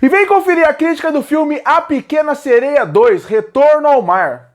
E vem conferir a crítica do filme A Pequena Sereia 2, Retorno ao Mar.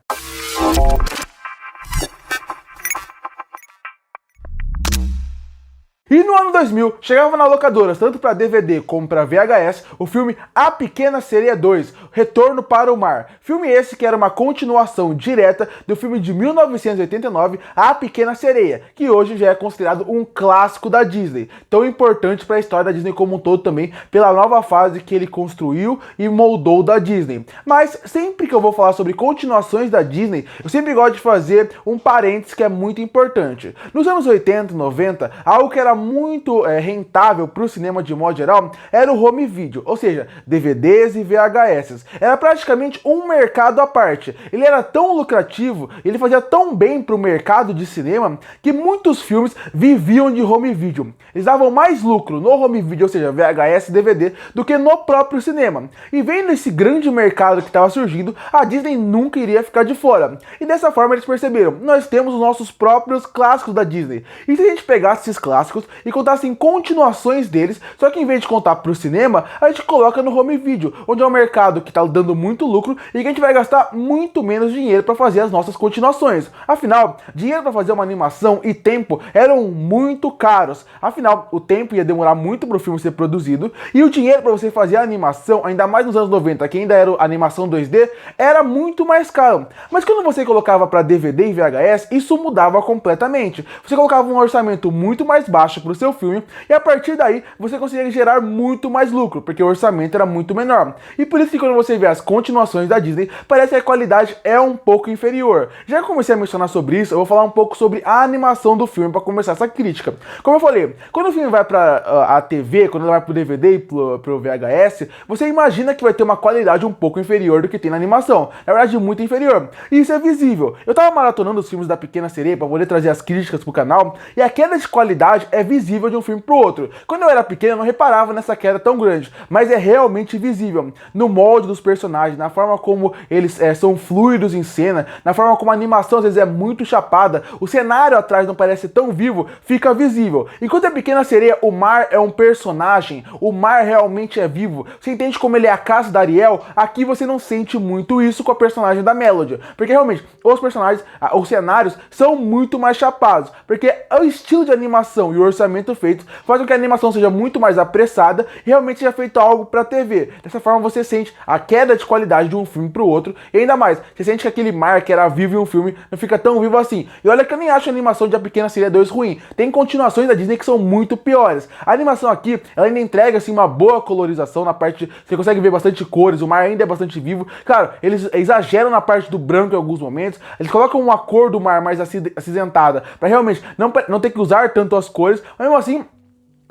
E no ano 2000, chegava na locadoras, tanto para DVD como para VHS, o filme A Pequena Sereia 2, Retorno para o Mar. Filme esse que era uma continuação direta do filme de 1989, A Pequena Sereia, que hoje já é considerado um clássico da Disney, tão importante para a história da Disney como um todo também, pela nova fase que ele construiu e moldou da Disney. Mas sempre que eu vou falar sobre continuações da Disney, eu sempre gosto de fazer um parênteses que é muito importante. Nos anos 80 e 90, algo que era muito rentável para o cinema de modo geral era o home video, ou seja, DVDs e VHS. Era praticamente um mercado à parte. Ele era tão lucrativo, ele fazia tão bem para o mercado de cinema que muitos filmes viviam de home video. Eles davam mais lucro no home video, ou seja, VHS e DVD, do que no próprio cinema. E vendo esse grande mercado que estava surgindo, a Disney nunca iria ficar de fora. E dessa forma eles perceberam, nós temos os nossos próprios clássicos da Disney. E se a gente pegasse esses clássicos e contassem continuações deles, só que em vez de contar para o cinema, a gente coloca no home video, onde é um mercado que está dando muito lucro e que a gente vai gastar muito menos dinheiro para fazer as nossas continuações. Afinal, dinheiro para fazer uma animação e tempo eram muito caros. Afinal, o tempo ia demorar muito para o filme ser produzido e o dinheiro para você fazer a animação, ainda mais nos anos 90, que ainda era animação 2D, era muito mais caro. Mas quando você colocava para DVD e VHS, isso mudava completamente. Você colocava um orçamento muito mais baixo para o seu filme e a partir daí você conseguia gerar muito mais lucro, porque o orçamento era muito menor. E por isso que quando você vê as continuações da Disney, parece que a qualidade é um pouco inferior. Já que eu comecei a mencionar sobre isso, eu vou falar um pouco sobre a animação do filme para começar essa crítica. Como eu falei, quando o filme vai para a TV, quando ele vai para o DVD e para o VHS, você imagina que vai ter uma qualidade um pouco inferior do que tem na animação. Na verdade, muito inferior. E isso é visível. Eu tava maratonando os filmes da Pequena Sereia para poder trazer as críticas pro canal, e a queda de qualidade é visível de um filme pro outro. Quando eu era pequeno, eu não reparava nessa queda tão grande, mas é realmente visível no molde dos personagens, na forma como eles são fluidos em cena, na forma como a animação às vezes é muito chapada, o cenário atrás não parece tão vivo, fica visível. Enquanto a Pequena Sereia, o mar é um personagem, o mar realmente é vivo, você entende como ele é a casa da Ariel, aqui você não sente muito isso com a personagem da Melody, porque realmente os personagens, os cenários são muito mais chapados, porque o estilo de animação e o orçamento feito faz com que a animação seja muito mais apressada e realmente seja feito algo para TV. Dessa forma você sente a queda de qualidade de um filme para o outro e ainda mais, você sente que aquele mar que era vivo em um filme não fica tão vivo assim. E olha que eu nem acho a animação de A Pequena Sereia 2 ruim. Tem continuações da Disney que são muito piores. A animação aqui, ela ainda entrega assim uma boa colorização na parte, você consegue ver bastante cores, o mar ainda é bastante vivo. Claro, eles exageram na parte do branco em alguns momentos, eles colocam uma cor do mar mais acinzentada, para realmente não ter que usar tanto as cores, mas mesmo assim,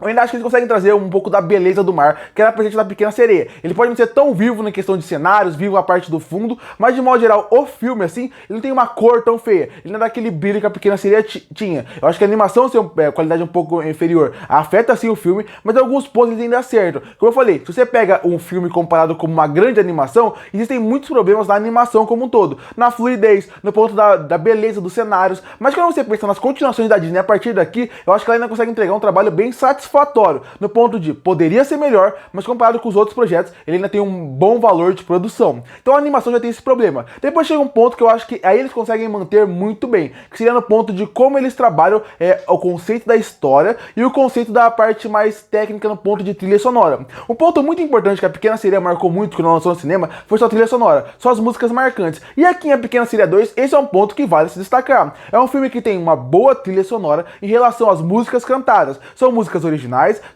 eu ainda acho que eles conseguem trazer um pouco da beleza do mar, que era presente na Pequena Sereia. Ele pode não ser tão vivo na questão de cenários, vivo a parte do fundo, mas de modo geral, o filme, assim, ele não tem uma cor tão feia. Ele não dá aquele brilho que a Pequena Sereia tinha. Eu acho que a animação, ser qualidade um pouco inferior, afeta sim o filme, mas em alguns pontos eles ainda acertam. Como eu falei, se você pega um filme comparado com uma grande animação, existem muitos problemas na animação como um todo. Na fluidez, no ponto da beleza dos cenários, mas quando você pensa nas continuações da Disney, a partir daqui, eu acho que ela ainda consegue entregar um trabalho bem satisfatório, no ponto de poderia ser melhor, mas comparado com os outros projetos, ele ainda tem um bom valor de produção. Então a animação já tem esse problema. Depois chega um ponto que eu acho que aí eles conseguem manter muito bem, que seria no ponto de como eles trabalham o conceito da história e o conceito da parte mais técnica no ponto de trilha sonora. Um ponto muito importante que a Pequena Sereia marcou muito quando lançou no cinema foi sua trilha sonora, suas músicas marcantes. E aqui em A Pequena Sereia 2, esse é um ponto que vale se destacar. É um filme que tem uma boa trilha sonora em relação às músicas cantadas. São músicas originais,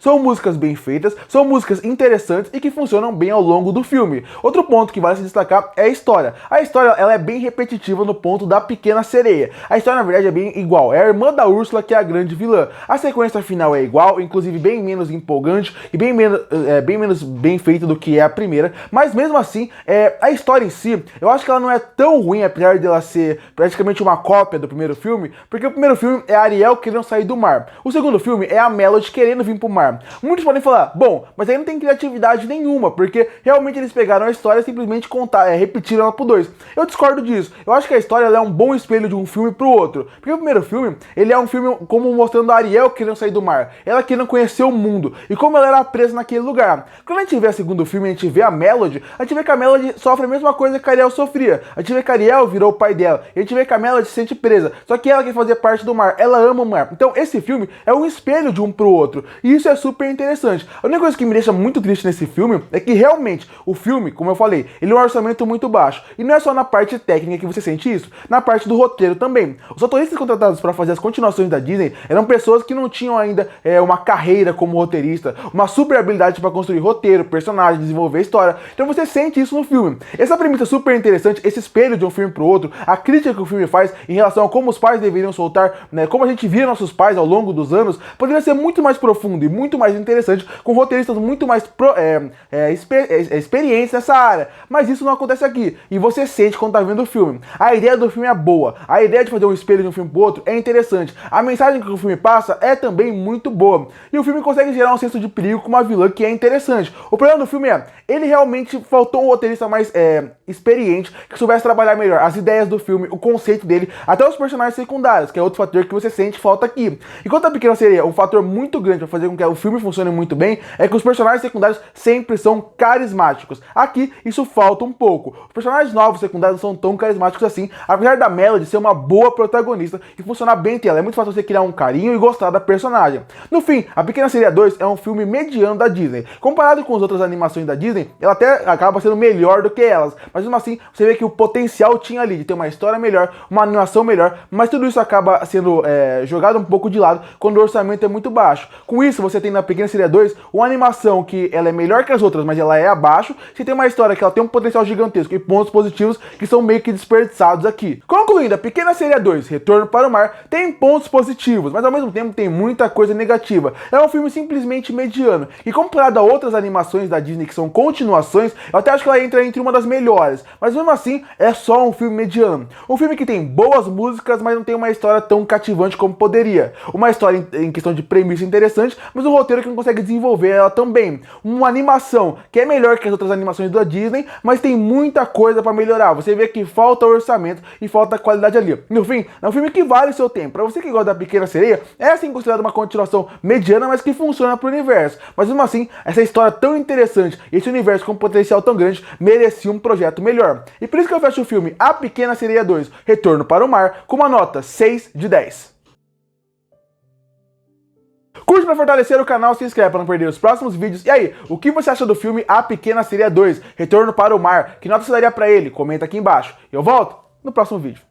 são músicas bem feitas, são músicas interessantes e que funcionam bem ao longo do filme. Outro ponto que vale se destacar é a história. A história, ela é bem repetitiva no ponto da Pequena Sereia. A história, na verdade, é bem igual. É a irmã da Úrsula que é a grande vilã. A sequência final é igual, inclusive bem menos empolgante e bem menos bem feita do que é a primeira, mas mesmo assim, a história em si, eu acho que ela não é tão ruim, apesar de ela ser praticamente uma cópia do primeiro filme, porque o primeiro filme é a Ariel querendo sair do mar. O segundo filme é a Melody querendo querendo vir pro mar. Muitos podem falar, bom, mas aí não tem criatividade nenhuma, porque realmente eles pegaram a história e simplesmente repetiram ela pro 2. Eu discordo disso. Eu acho que a história ela é um bom espelho de um filme pro outro. Porque o primeiro filme, ele é um filme como mostrando a Ariel querendo sair do mar, ela querendo conhecer o mundo, e como ela era presa naquele lugar. Quando a gente vê o segundo filme, a gente vê a Melody, a gente vê que a Melody sofre a mesma coisa que a Ariel sofria. A gente vê que a Ariel virou o pai dela, e a gente vê que a Melody se sente presa, só que ela quer fazer parte do mar, ela ama o mar. Então esse filme é um espelho de um pro outro, e isso é super interessante. A única coisa que me deixa muito triste nesse filme é que realmente o filme, como eu falei, ele é um orçamento muito baixo, e não é só na parte técnica que você sente isso, na parte do roteiro também. Os roteiristas contratados para fazer as continuações da Disney eram pessoas que não tinham ainda uma carreira como roteirista, uma super habilidade para construir roteiro, personagem, desenvolver história. Então você sente isso no filme. Essa premissa super interessante, esse espelho de um filme pro outro, a crítica que o filme faz em relação a como os pais deveriam soltar, né, como a gente via nossos pais ao longo dos anos, poderia ser muito mais profundo e muito mais interessante, com roteiristas muito mais experientes nessa área. Mas isso não acontece aqui, e você sente quando tá vendo o filme. A ideia do filme é boa, a ideia de fazer um espelho de um filme pro outro é interessante, a mensagem que o filme passa é também muito boa, e o filme consegue gerar um senso de perigo com uma vilã que é interessante. O problema do filme é, ele realmente faltou um roteirista mais experiente, que soubesse trabalhar melhor as ideias do filme, o conceito dele, até os personagens secundários, que é outro fator que você sente falta aqui. Enquanto a Pequena Sereia, um fator muito grande para fazer com que o filme funcione muito bem, é que os personagens secundários sempre são carismáticos. Aqui, isso falta um pouco. Os personagens novos secundários não são tão carismáticos assim, apesar da Melody ser uma boa protagonista e funcionar bem entre ela. É muito fácil você criar um carinho e gostar da personagem. No fim, A Pequena Sereia 2 é um filme mediano da Disney. Comparado com as outras animações da Disney, ela até acaba sendo melhor do que elas, mas mesmo assim, você vê que o potencial tinha ali de ter uma história melhor, uma animação melhor, mas tudo isso acaba sendo jogado um pouco de lado quando o orçamento é muito baixo. Com isso, você tem na Pequena Sereia 2 uma animação que ela é melhor que as outras, mas ela é abaixo. Você tem uma história que ela tem um potencial gigantesco e pontos positivos que são meio que desperdiçados aqui. Concluindo, A Pequena Sereia 2, Retorno para o Mar, tem pontos positivos, mas ao mesmo tempo tem muita coisa negativa. É um filme simplesmente mediano, e comparado a outras animações da Disney que são continuações, eu até acho que ela entra entre uma das melhores, mas mesmo assim é só um filme mediano. Um filme que tem boas músicas, mas não tem uma história tão cativante como poderia. Uma história em questão de premissa interessante, mas um roteiro que não consegue desenvolver ela também. Uma animação que é melhor que as outras animações da Disney, mas tem muita coisa para melhorar. Você vê que falta orçamento e falta qualidade ali. No fim, é um filme que vale o seu tempo. Para você que gosta da Pequena Sereia, é assim considerado uma continuação mediana, mas que funciona pro universo. Mas mesmo assim, essa história tão interessante e esse universo com um potencial tão grande merecia um projeto melhor. E por isso que eu fecho o filme A Pequena Sereia 2, Retorno para o Mar, com uma nota 6 de 10. Curte para fortalecer o canal, se inscreve para não perder os próximos vídeos. E aí, o que você acha do filme A Pequena Sereia 2, Retorno para o Mar? Que nota você daria para ele? Comenta aqui embaixo. Eu volto no próximo vídeo.